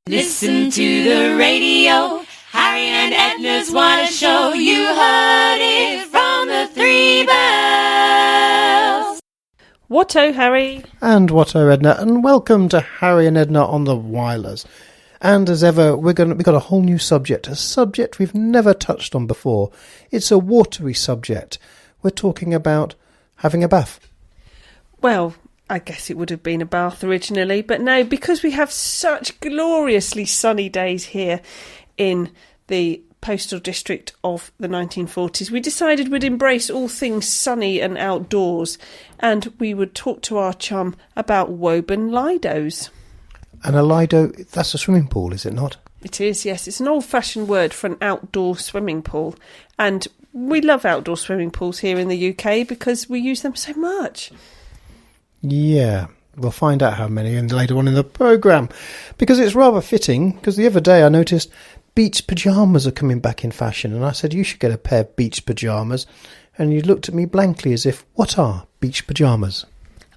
Listen to the radio, Harry and Edna's Wireless Show. You heard it from the Three Bells. What-o, Harry? And what-o, Edna, and welcome to Harry and Edna on the Wireless. And as ever, we've got a whole new subject, a subject we've never touched on before. It's a watery subject. We're talking about having a bath. Well, I guess it would have been a bath originally, but no, because we have such gloriously sunny days here in the postal district of the 1940s, we decided we'd embrace all things sunny and outdoors, and we would talk to our chum about Woburn Lidos. And a Lido, that's a swimming pool, is it not? It is, yes. It's an old-fashioned word for an outdoor swimming pool. And we love outdoor swimming pools here in the UK because we use them so much. Yeah, we'll find out how many and later on in the programme. Because it's rather fitting, because the other day I noticed beach pyjamas are coming back in fashion. And I said, you should get a pair of beach pyjamas. And you looked at me blankly as if, what are beach pyjamas?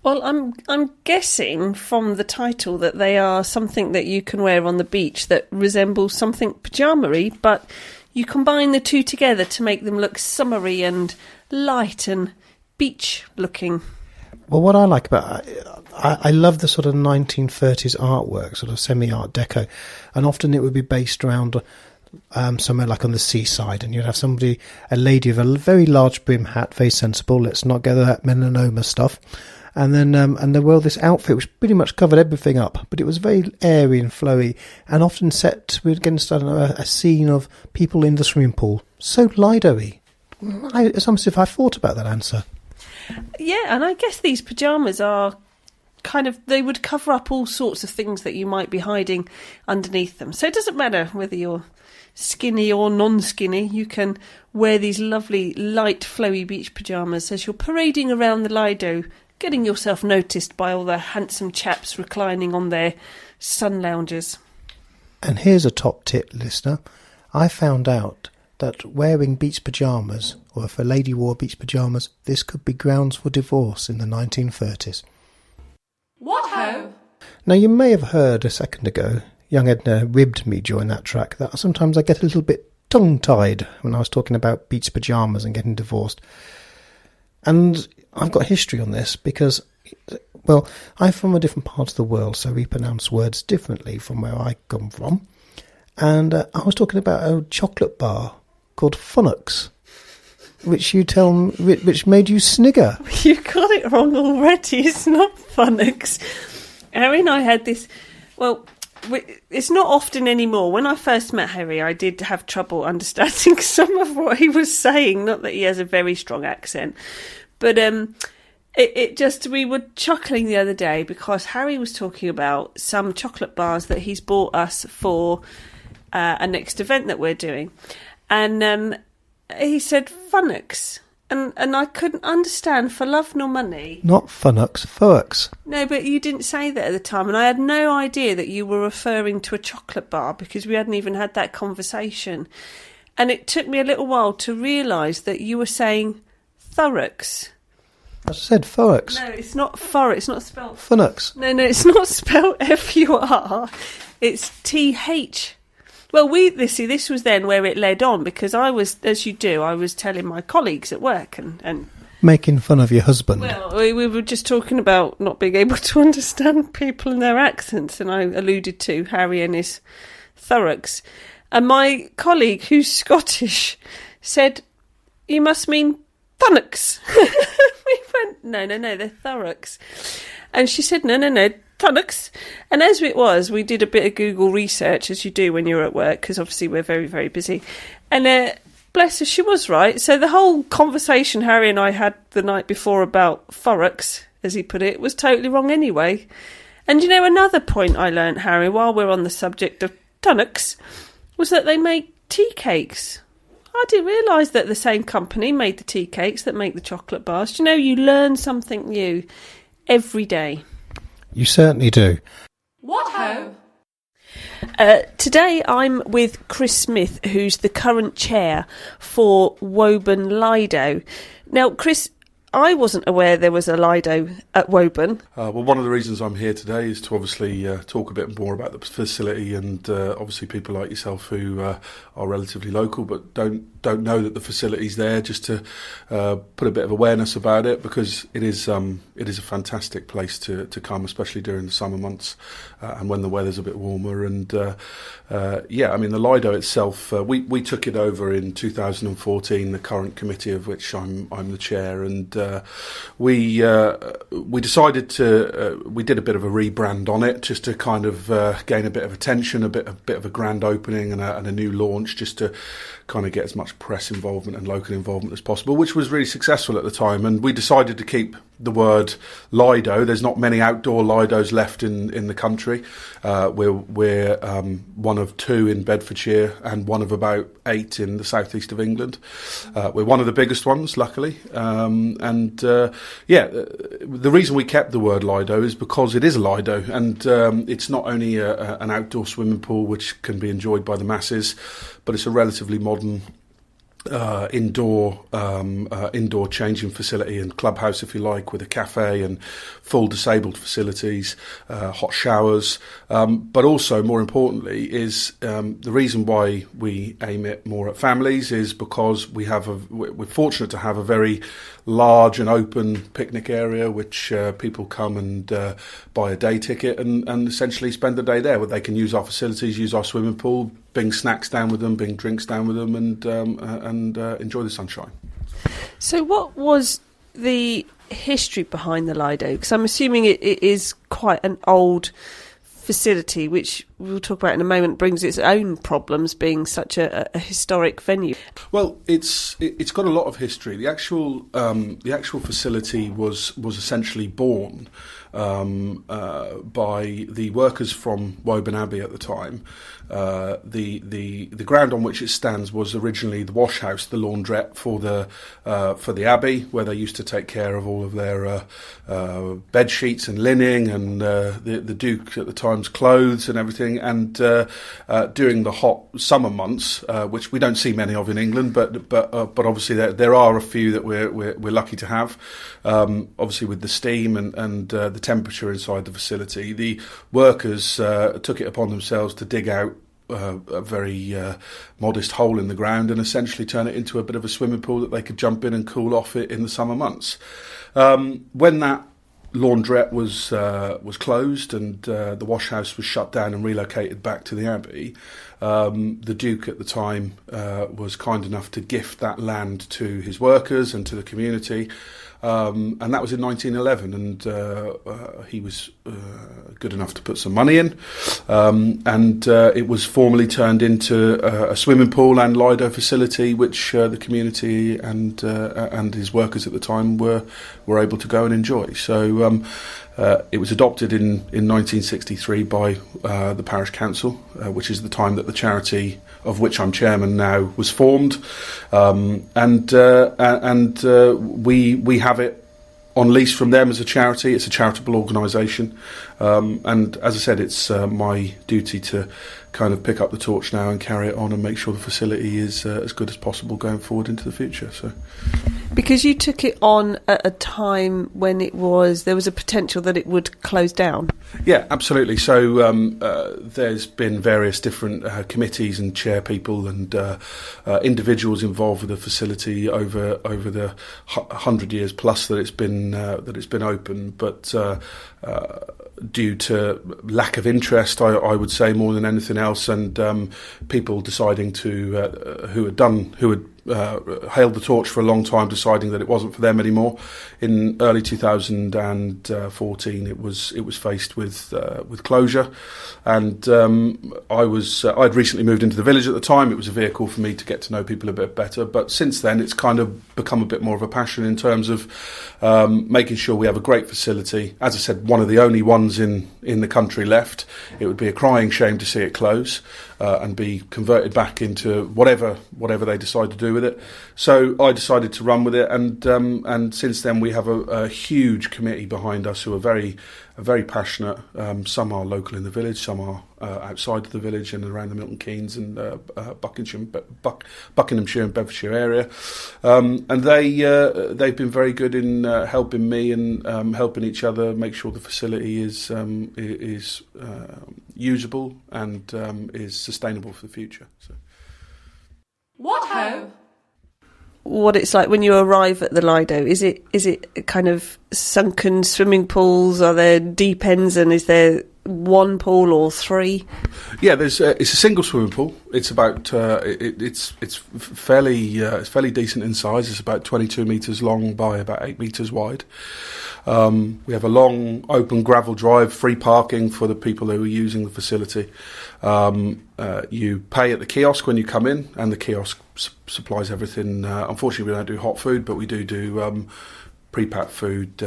Well, I'm guessing from the title that they are something that you can wear on the beach that resembles something pyjama-y, but you combine the two together to make them look summery and light and beach-looking. Well, what I like about it, I love the sort of 1930s artwork, sort of semi-art deco, and often it would be based around somewhere like on the seaside, and you'd have somebody, a lady with a very large brim hat, very sensible, let's not get that melanoma stuff. And then, this outfit which pretty much covered everything up, but it was very airy and flowy, and often set with a scene of people in the swimming pool. So Lido-y. It's almost as if I thought about that answer. Yeah, and I guess these pyjamas are they would cover up all sorts of things that you might be hiding underneath them. So it doesn't matter whether you're skinny or non-skinny, you can wear these lovely, light, flowy beach pyjamas as you're parading around the Lido, getting yourself noticed by all the handsome chaps reclining on their sun loungers. And here's a top tip, listener. I found out that wearing beach pyjamas, or if a lady wore beach pyjamas, this could be grounds for divorce in the 1930s. What ho? Now, you may have heard a second ago, young Edna ribbed me during that track, that sometimes I get a little bit tongue-tied when I was talking about beach pyjamas and getting divorced. And I've got history on this because, well, I'm from a different part of the world, so we pronounce words differently from where I come from. And I was talking about a chocolate bar called Phonics, which made you snigger. You got it wrong already. It's not Phonics. Harry and I had this, well, it's not often anymore. When I first met Harry, I did have trouble understanding some of what he was saying. Not that he has a very strong accent, but we were chuckling the other day because Harry was talking about some chocolate bars that he's bought us for a next event that we're doing, and he said Phonics. And I couldn't understand for love nor money. Not Phonics, Phonics. No, but you didn't say that at the time, and I had no idea that you were referring to a chocolate bar because we hadn't even had that conversation. And it took me a little while to realise that you were saying Thurrox. I said Phonics. No, it's not Thurrox. It's not spelled... Phonics. No, it's not spelled F-U-R. It's T-H. Well, this was then where it led on, because I was, as you do, I was telling my colleagues at work and making fun of your husband. Well, we were just talking about not being able to understand people and their accents, and I alluded to Harry and his Thurrox. And my colleague, who's Scottish, said, "You must mean Phonics." We went, no, they're Thurrox. And she said, no, Phonics. And as it was, we did a bit of Google research, as you do when you're at work, because obviously we're very, very busy. And bless her, she was right. So the whole conversation Harry and I had the night before about Phonics, as he put it, was totally wrong anyway. And another point I learnt, Harry, while we're on the subject of Phonics, was that they make tea cakes. I didn't realise that the same company made the tea cakes that make the chocolate bars. You learn something new every day. You certainly do. What ho? Today I'm with Chris Smith, who's the current chair for Woburn Lido. Now, Chris, I wasn't aware there was a Lido at Woburn. Well, one of the reasons I'm here today is to obviously talk a bit more about the facility, and obviously people like yourself who are relatively local but don't know that the facility's there, just to put a bit of awareness about it, because it is a fantastic place to come, especially during the summer months and when the weather's a bit warmer. And I mean, the Lido itself, we took it over in 2014, the current committee of which I'm the chair, and we decided we did a bit of a rebrand on it, just to kind of gain a bit of attention, a bit of a grand opening and a new launch, just to kind of get as much press involvement and local involvement as possible, which was really successful at the time. And we decided to keep the word Lido. There's not many outdoor Lidos left in the country. We're one of 2 in Bedfordshire and one of about 8 in the southeast of England. We're one of the biggest ones, luckily. The reason we kept the word Lido is because it is a Lido, and it's not only an outdoor swimming pool which can be enjoyed by the masses, but it's a relatively modern indoor changing facility and clubhouse, if you like, with a cafe and full disabled facilities, hot showers, but also more importantly is the reason why we aim it more at families is because we're fortunate to have a very large and open picnic area which people come and buy a day ticket and essentially spend the day there, where they can use our facilities, use our swimming pool, bring snacks down with them, bring drinks down with them, and enjoy the sunshine. So what was the history behind the Lido? Because I'm assuming it is quite an old facility, which we'll talk about in a moment, brings its own problems, being such a historic venue. Well, it's got a lot of history. The actual facility was essentially born by the workers from Woburn Abbey at the time. The ground on which it stands was originally the wash house, the laundrette for the Abbey, where they used to take care of all of their bed sheets and linen and the Duke at the time's clothes and everything. And during the hot summer months, which we don't see many of in England, but obviously there are a few that we're lucky to have. Obviously, with the steam and the temperature inside the facility, the workers took it upon themselves to dig out a very modest hole in the ground and essentially turn it into a bit of a swimming pool that they could jump in and cool off it in the summer months. When that laundrette was closed and the wash house was shut down and relocated back to the Abbey, the Duke at the time was kind enough to gift that land to his workers and to the community. And that was in 1911, and he was good enough to put some money in, and it was formally turned into a swimming pool and Lido facility, which the community and his workers at the time were able to go and enjoy. So it was adopted in 1963 by the parish council, which is the time that the charity of which I'm chairman now was formed, and we have it on lease from them as a charity. It's a charitable organisation, and as I said, it's my duty to kind of pick up the torch now and carry it on and make sure the facility is as good as possible going forward into the future. So, because you took it on at a time when there was a potential that it would close down. Yeah, absolutely. So there's been various different committees and chair people and individuals involved with the facility over the 100 years plus that it's been open, but due to lack of interest, I would say, more than anything else, and people deciding to who had hailed the torch for a long time, deciding that it wasn't for them anymore. In early 2014, it was faced with closure, and I'd recently moved into the village at the time. It was a vehicle for me to get to know people a bit better, but since then it's kind of become a bit more of a passion in terms of making sure we have a great facility. As I said, one of the only ones in the country left. It would be a crying shame to see it close and be converted back into whatever they decide to do do with it. So I decided to run with it, and since then we have a huge committee behind us who are very passionate. Some are local in the village, some are outside of the village and around the Milton Keynes and Buckinghamshire and Bedfordshire area, and they've been very good in helping me and helping each other make sure the facility is usable and is sustainable for the future. So. What ho? What it's like when you arrive at the Lido. Is it kind of sunken swimming pools? Are there deep ends, and is there one pool or three? Yeah, it's a single swimming pool. It's about it's fairly decent in size. It's about 22 metres long by about 8 metres wide. We have a long open gravel drive, free parking for the people who are using the facility. You pay at the kiosk when you come in, and the kiosk supplies everything. Unfortunately, we don't do hot food, but we do pre-packed food,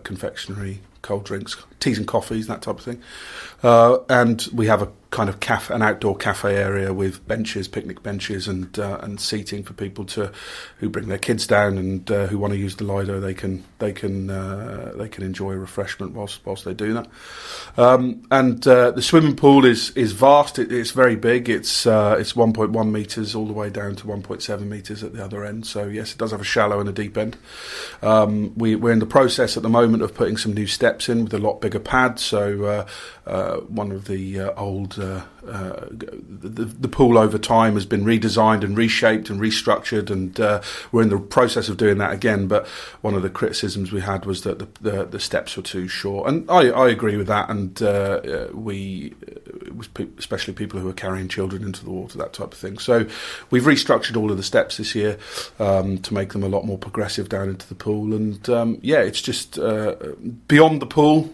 confectionery, cold drinks, teas and coffees, that type of thing. And we have a kind of an outdoor cafe area with benches, picnic benches, and seating for people who bring their kids down and who want to use the Lido. They can enjoy a refreshment whilst they do that. And the swimming pool is vast. It's very big. It's 1.1 metres all the way down to 1.7 metres at the other end. So yes, it does have a shallow and a deep end. We're in the process at the moment of putting some new steps in with a lot bigger pad. So one of the old the pool over time has been redesigned and reshaped and restructured, and we're in the process of doing that again. But one of the criticisms we had was that the steps were too short, and I agree with that. And it was especially people who are carrying children into the water, that type of thing. So we've restructured all of the steps this year to make them a lot more progressive down into the pool. And it's just beyond the pool.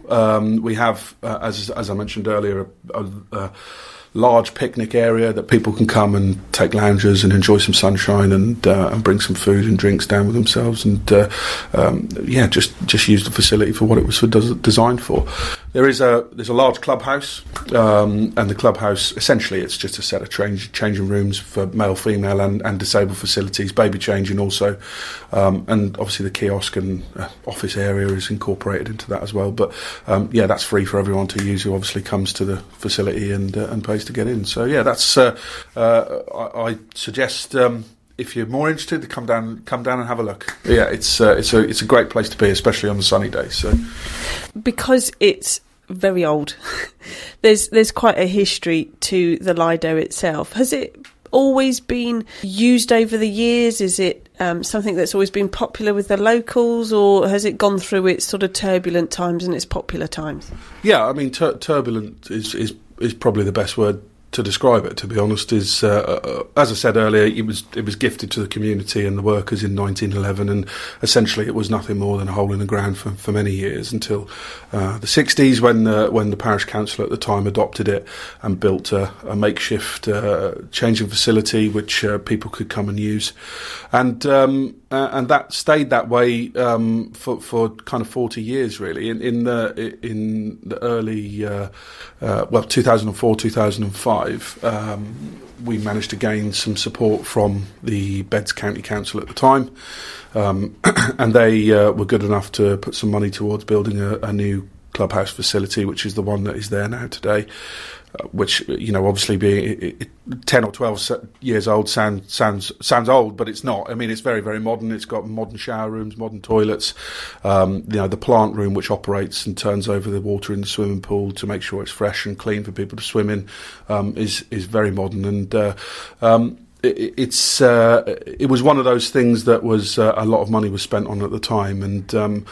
We have, as I mentioned earlier, a large picnic area that people can come and take loungers and enjoy some sunshine and bring some food and drinks down with themselves, and just use the facility for what it was designed for. There's a large clubhouse, and the clubhouse, essentially it's just a set of changing rooms for male, female and disabled facilities, baby changing also, and obviously the kiosk and office area is incorporated into that as well. But that's free for everyone to use who obviously comes to the facility and pays to get in. So that's I suggest if you're more interested to come down and have a look. Yeah, it's a great place to be, especially on the sunny days. So because it's very old, there's quite a history to the Lido itself. Has it always been used over the years? Is it something that's always been popular with the locals, or has it gone through its sort of turbulent times and its popular times? Yeah, I mean, turbulent is probably the best word to describe it, to be honest. Is as I said earlier, it was gifted to the community and the workers in 1911, and essentially it was nothing more than a hole in the ground for many years until the 60s, when the parish council at the time adopted it and built a makeshift changing facility which people could come and use, and that stayed that way for kind of 40 years really. In the early 2004, 2005, we managed to gain some support from the Beds County Council at the time, and they were good enough to put some money towards building a new clubhouse facility, which is the one that is there now today. Which, obviously being 10 or 12 years old sounds old, but it's not. I mean, it's very, very modern. It's got modern shower rooms, modern toilets. The plant room, which operates and turns over the water in the swimming pool to make sure it's fresh and clean for people to swim in, is very modern. And it was one of those things that was a lot of money was spent on at the time, and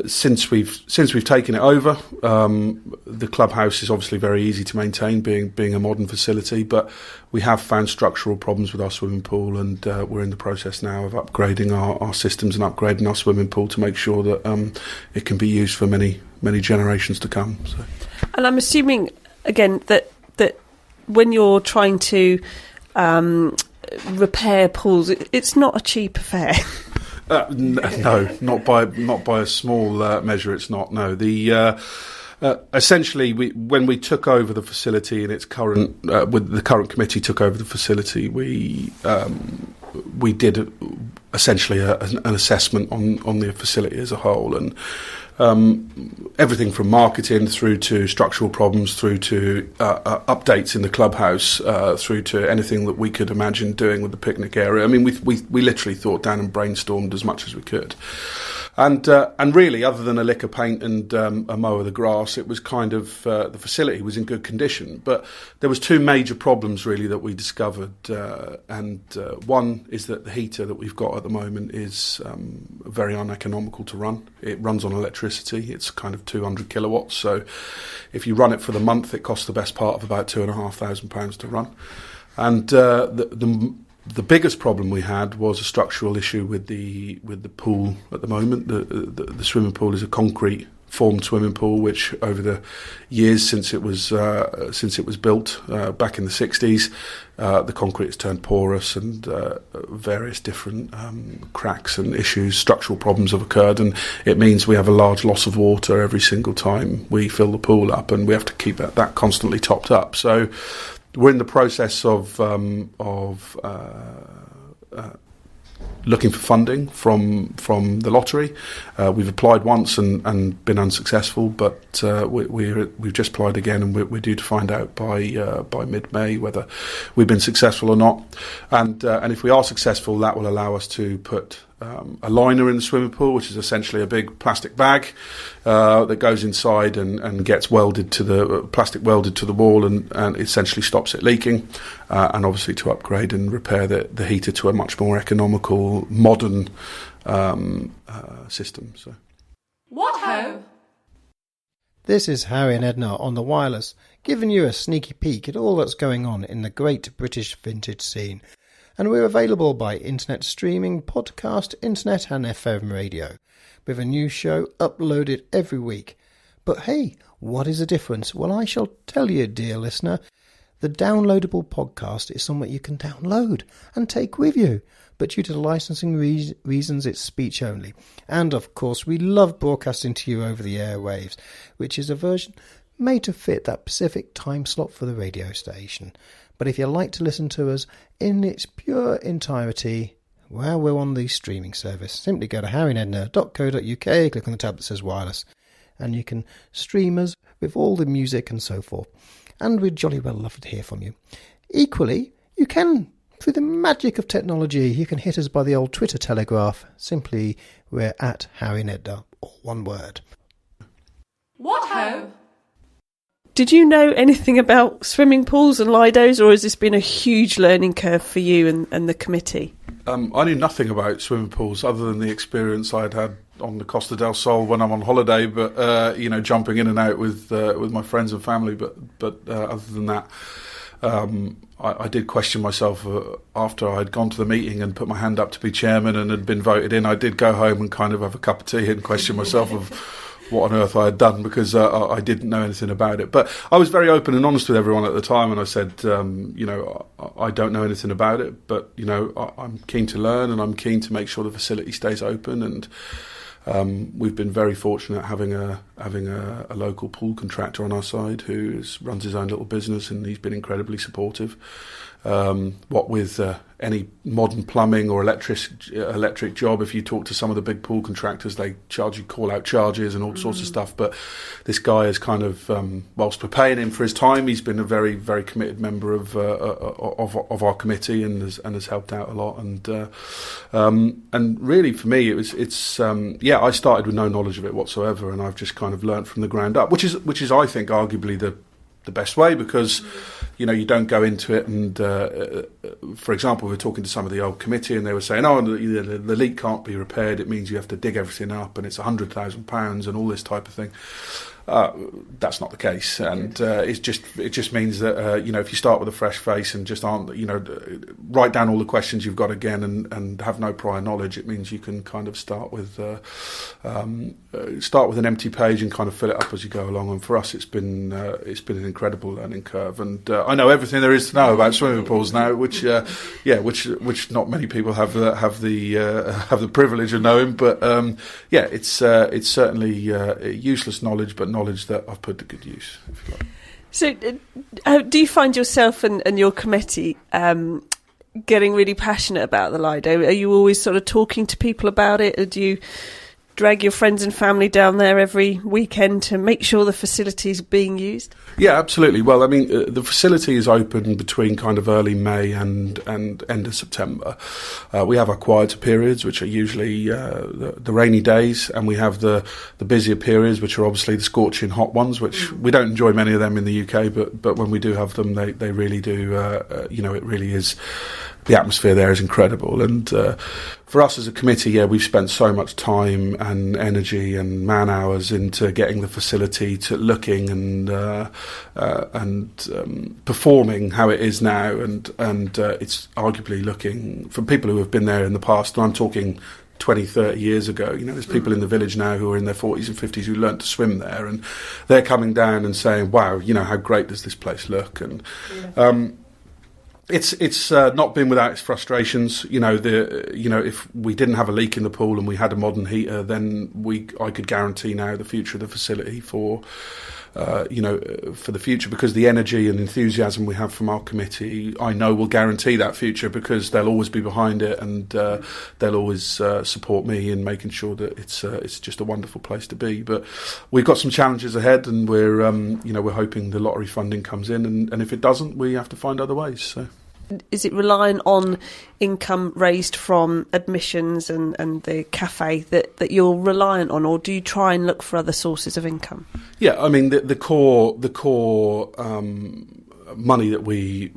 since we've taken it over, the clubhouse is obviously very easy to maintain, being a modern facility, but we have found structural problems with our swimming pool, and we're in the process now of upgrading our systems and upgrading our swimming pool to make sure that it can be used for many generations to come. So. And I'm assuming again that when you're trying to repair pools, it's not a cheap affair. No, not by a small measure. It's not. No, essentially, when we took over the facility in its current, with the current committee took over the facility, we we did essentially an assessment on the facility as a whole, and everything from marketing through to structural problems, through to updates in the clubhouse, through to anything that we could imagine doing with the picnic area. I mean, we literally thought down and brainstormed as much as we could. And really, other than a lick of paint and a mow of the grass, it was kind of the facility was in good condition. But there was two major problems really that we discovered, and one is that the heater that we've got at the moment is very uneconomical to run. It runs on electricity. It's kind of 200 kilowatts. So if you run it for the month, it costs the best part of about £2,500 to run. And the biggest problem we had was a structural issue with the pool at the moment. The swimming pool is a concrete formed swimming pool, which over the years since it was built back in the 60s, the concrete has turned porous, and various different cracks and issues, structural problems have occurred, and it means we have a large loss of water every single time we fill the pool up, and we have to keep that constantly topped up. So we're in the process of looking for funding from the lottery. We've applied once and been unsuccessful, but we've just applied again, and we're due to find out by mid-May whether we've been successful or not. And if we are successful, that will allow us to put a liner in the swimming pool, which is essentially a big plastic bag that goes inside and gets welded to the wall and essentially stops it leaking, and obviously to upgrade and repair the heater to a much more economical, modern system. So, what ho! This is Harry and Edna on the Wireless, giving you a sneaky peek at all that's going on in the great British vintage scene. And we're available by internet streaming, podcast, internet and FM radio, with a new show uploaded every week. But hey, what is the difference? Well, I shall tell you, dear listener. The downloadable podcast is something you can download and take with you, but due to the licensing reasons, it's speech only. And of course, we love broadcasting to you over the airwaves, which is a version made to fit that specific time slot for the radio station. But if you like to listen to us in its pure entirety, well, we're on the streaming service. Simply go to harryandedna.co.uk, click on the tab that says Wireless, and you can stream us with all the music and so forth. And we'd jolly well love to hear from you. Equally, you can, through the magic of technology, you can hit us by the old Twitter telegraph. Simply, we're at Harry and Edna, all one word. What ho! Did you know anything about swimming pools and Lidos, or has this been a huge learning curve for you and the committee? I knew nothing about swimming pools other than the experience I'd had on the Costa del Sol when I'm on holiday, but jumping in and out with my friends and family. But other than that, I did question myself after I'd gone to the meeting and put my hand up to be chairman and had been voted in. I did go home and kind of have a cup of tea and question myself of what on earth I had done, because I didn't know anything about it. But I was very open and honest with everyone at the time, and I said, I don't know anything about it, but I'm keen to learn, and I'm keen to make sure the facility stays open. And we've been very fortunate having a local pool contractor on our side who runs his own little business, and he's been incredibly supportive. What with any modern plumbing or electric job, if you talk to some of the big pool contractors, they charge you call-out charges and all sorts of stuff. But this guy is kind of, whilst we're paying him for his time, he's been a very, very committed member of our committee and has helped out a lot. And really, for me, I started with no knowledge of it whatsoever, and I've just kind of learnt from the ground up, which is I think arguably the best way, because you don't go into it and for example, we were talking to some of the old committee and they were saying, the leak can't be repaired, it means you have to dig everything up and it's £100,000 and all this type of thing. That's not the case, and it just means that if you start with a fresh face and just write down all the questions you've got again and have no prior knowledge, it means you can kind of start with an empty page and kind of fill it up as you go along. And for us, it's been an incredible learning curve, and I know everything there is to know about swimming pools now, which not many people have the privilege of knowing, but it's certainly useless knowledge, but knowledge that I've put to good use, if you like. So do you find yourself and your committee getting really passionate about the Lido? Are you always sort of talking to people about it? Or do you drag your friends and family down there every weekend to make sure the facility is being used? Yeah, absolutely. Well, I mean, the facility is open between kind of early May and end of September. We have our quieter periods, which are usually the rainy days, and we have the busier periods, which are obviously the scorching hot ones, which we don't enjoy many of them in the UK, but when we do have them, they really do, it really is, the atmosphere there is incredible. And for us as a committee, we've spent so much time and energy and man hours into getting the facility to looking and performing how it is now, and it's arguably looking, for people who have been there in the past, and I'm talking 20, 30 years ago, there's people in the village now who are in their 40s and 50s who learnt to swim there, and they're coming down and saying, wow, how great does this place look? And It's not been without its frustrations. If we didn't have a leak in the pool and we had a modern heater, then I could guarantee now the future of the facility for the future, because the energy and enthusiasm we have from our committee, I know will guarantee that future, because they'll always be behind it, and they'll always support me in making sure that it's just a wonderful place to be. But we've got some challenges ahead, and we're hoping the lottery funding comes in, and if it doesn't, we have to find other ways. So. Is it relying on income raised from admissions and the cafe that you're reliant on, or do you try and look for other sources of income? Yeah, I mean the core money that we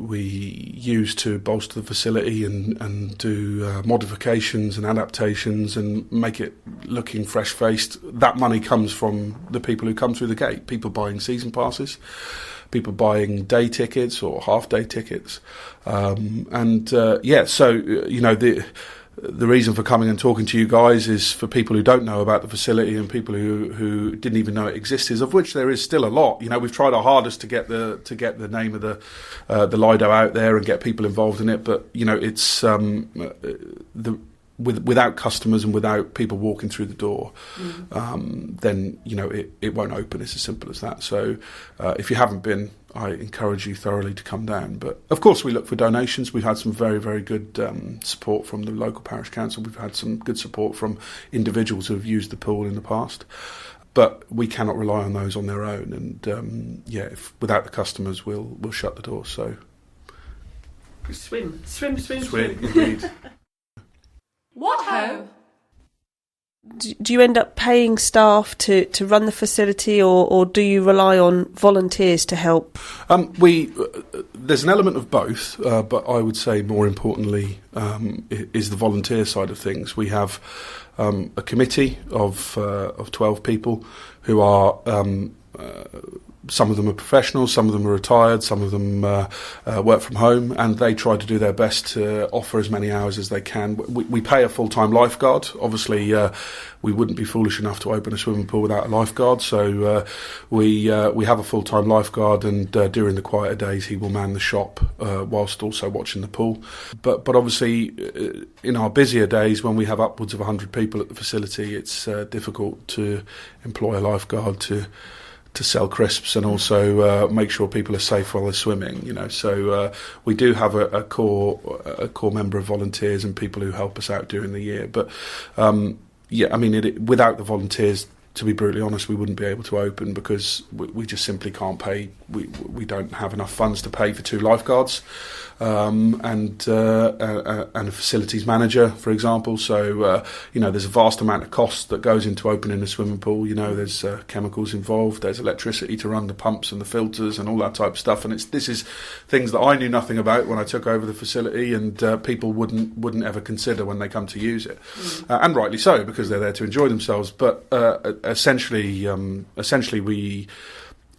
use to bolster the facility and do modifications and adaptations and make it looking fresh-faced, that money comes from the people who come through the gate, people buying season passes, people buying day tickets or half-day tickets. The reason for coming and talking to you guys is for people who don't know about the facility and people who didn't even know it existed, of which there is still a lot. We've tried our hardest to get the name of the Lido out there and get people involved in it, but it's without customers and without people walking through the door, then it won't open. It's as simple as that. So if you haven't been, I encourage you thoroughly to come down. But of course we look for donations. We've had some very, very good support from the local parish council. We've had some good support from individuals who have used the pool in the past. But we cannot rely on those on their own. And if without the customers, we'll shut the door. So swim. Indeed. What ho? Do you end up paying staff to run the facility, or do you rely on volunteers to help? There's an element of both, but I would say more importantly is the volunteer side of things. We have a committee of 12 people who are some of them are professionals, some of them are retired, some of them work from home, and they try to do their best to offer as many hours as they can. We pay a full-time lifeguard. Obviously, we wouldn't be foolish enough to open a swimming pool without a lifeguard, so we have a full-time lifeguard, and during the quieter days he will man the shop whilst also watching the pool. But obviously, in our busier days, when we have upwards of 100 people at the facility, it's difficult to employ a lifeguard to sell crisps and also make sure people are safe while they're swimming. So we do have a core member of volunteers and people who help us out during the year. But without the volunteers, to be brutally honest, we wouldn't be able to open, because we just simply can't pay. We don't have enough funds to pay for 2 lifeguards and a facilities manager, for example. So there's a vast amount of cost that goes into opening a swimming pool. There's chemicals involved, there's electricity to run the pumps and the filters and all that type of stuff. And this is things that I knew nothing about when I took over the facility, and people wouldn't ever consider when they come to use it, and rightly so, because they're there to enjoy themselves. But essentially we.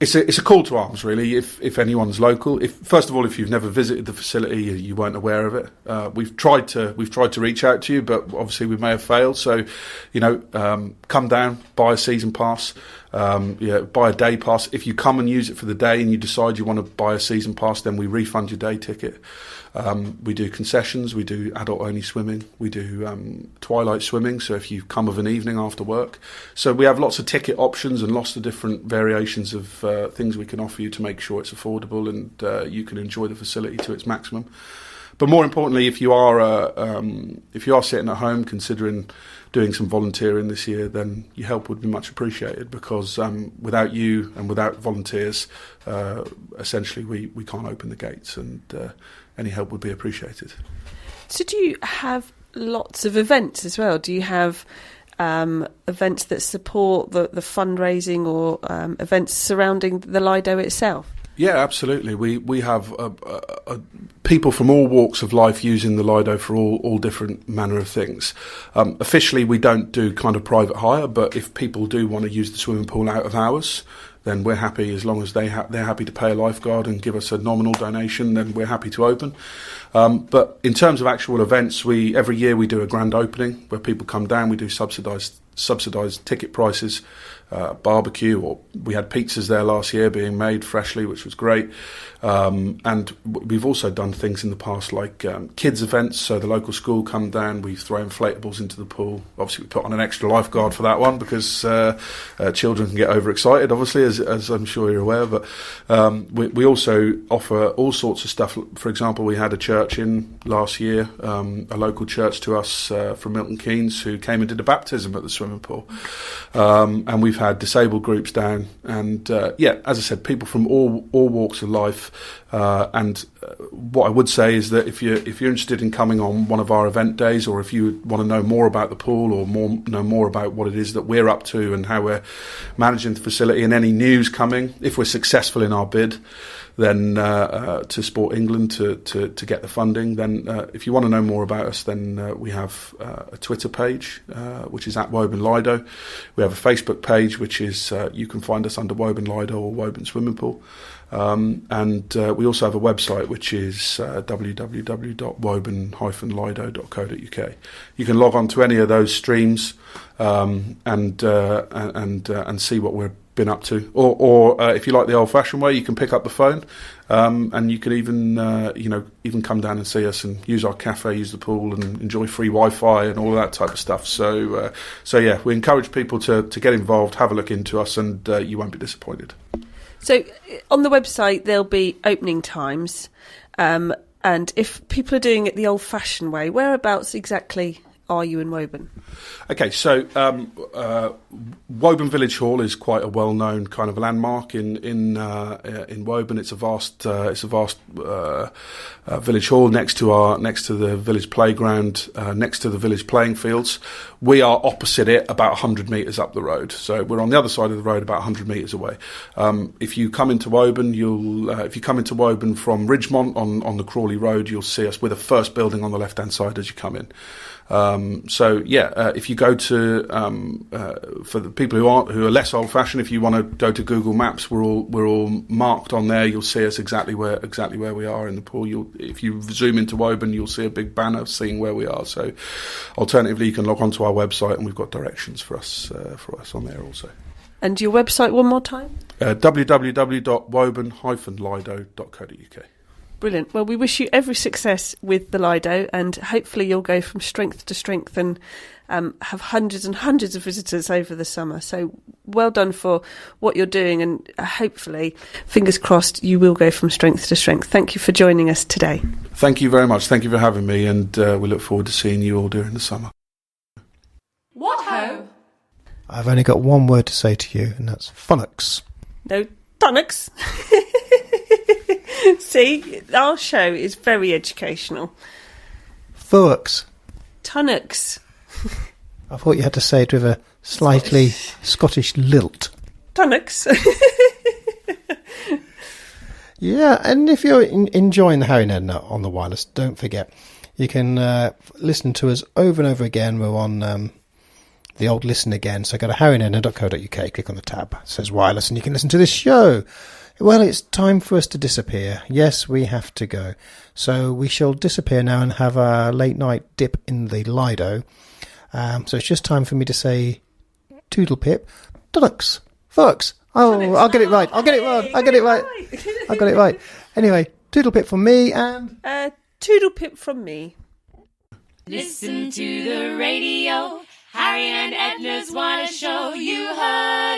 It's a call to arms, really. If anyone's local, first of all, if you've never visited the facility, you weren't aware of it. We've tried to reach out to you, but obviously we may have failed. So, come down, buy a season pass, buy a day pass. If you come and use it for the day and you decide you want to buy a season pass, then we refund your day ticket. We do concessions, we do adult-only swimming, we do twilight swimming, so if you come of an evening after work. So we have lots of ticket options and lots of different variations of things we can offer you to make sure it's affordable and you can enjoy the facility to its maximum. But more importantly, if you are sitting at home considering doing some volunteering this year, then your help would be much appreciated, because without you and without volunteers, essentially we can't open the gates, and any help would be appreciated. So do you have lots of events as well? Do you have events that support the fundraising, or events surrounding the Lido itself? Yeah, absolutely. We have people from all walks of life using the Lido for all different manner of things. Officially, we don't do kind of private hire, but if people do want to use the swimming pool out of hours, then we're happy, as long as they're happy to pay a lifeguard and give us a nominal donation, then we're happy to open. But in terms of actual events, every year we do a grand opening where people come down. We do subsidised ticket prices, barbecue, or we had pizzas there last year being made freshly, which was great. And we've also done things in the past like kids events. So the local school come down, we throw inflatables into the pool. Obviously we put on an extra lifeguard for that one, because children can get overexcited, obviously, as I'm sure you're aware. But we also offer all sorts of stuff. For example, we had a church in last year, a local church to us from Milton Keynes, who came and did a baptism at the swimming pool. And we've had disabled groups down, and as I said, people from all walks of life. And what I would say is that if you're interested in coming on one of our event days, or if you want to know more about the pool, or know more about what it is that we're up to and how we're managing the facility, and any news coming, if we're successful in our bid, then to Sport England to get the funding, then if you want to know more about us, then we have a Twitter page, which is at Woburn Lido. We have a Facebook page, which is you can find us under Woburn Lido or Woburn Swimming Pool. And we also have a website, which is www.woburn-lido.co.uk. You can log on to any of those streams and see what we've been up to. Or if you like the old-fashioned way, you can pick up the phone, and you can even come down and see us and use our cafe, use the pool, and enjoy free Wi-Fi and all of that type of stuff. So yeah, we encourage people to get involved, have a look into us, and you won't be disappointed. So on the website there'll be opening times, and if people are doing it the old-fashioned way, whereabouts exactly are you in Woburn? Okay, so Woburn Village Hall is quite a well-known kind of landmark in Woburn. It's a vast village hall next to the village playground, next to the village playing fields. We are opposite it, about 100 metres up the road. So we're on the other side of the road, about 100 metres away. If you come into Woburn, if you come into Woburn from Ridgemont on the Crawley Road, you'll see us with the first building on the left-hand side as you come in. If you go to for the people who are less old-fashioned, if you want to go to Google Maps, we're all marked on there. You'll see us exactly where we are in the pool. If you zoom into Woburn, you'll see a big banner saying where we are. So, alternatively, you can log onto our website, and we've got directions for us on there also. And your website one more time? www.woburn-lido.co.uk. Brilliant. Well, we wish you every success with the Lido, and hopefully you'll go from strength to strength and have hundreds and hundreds of visitors over the summer. So well done for what you're doing, and hopefully, fingers crossed, you will go from strength to strength. Thank you for joining us today. Thank you very much. Thank you for having me, and we look forward to seeing you all during the summer. What ho? I've only got one word to say to you, and that's phonics. No, tonics. See, our show is very educational. Phonics. Tonics. I thought you had to say it with a slightly Scottish lilt. Tonics. Yeah, and if you're enjoying the Harry and Edna on the wireless, don't forget, you can listen to us over and over again. We're on the old listen again, so go to harryandedna.co.uk, click on the tab that says wireless, and you can listen to this show. Well, it's time for us to disappear. Yes, we have to go. So we shall disappear now and have a late night dip in the Lido. So it's just time for me to say toodle pip, tonics, folks. Oh, I'll get it right. I'll get it right. Anyway, toodle pip from me and... toodle pip from me. Listen to the radio. Harry and Edna's Wireless Show. You heard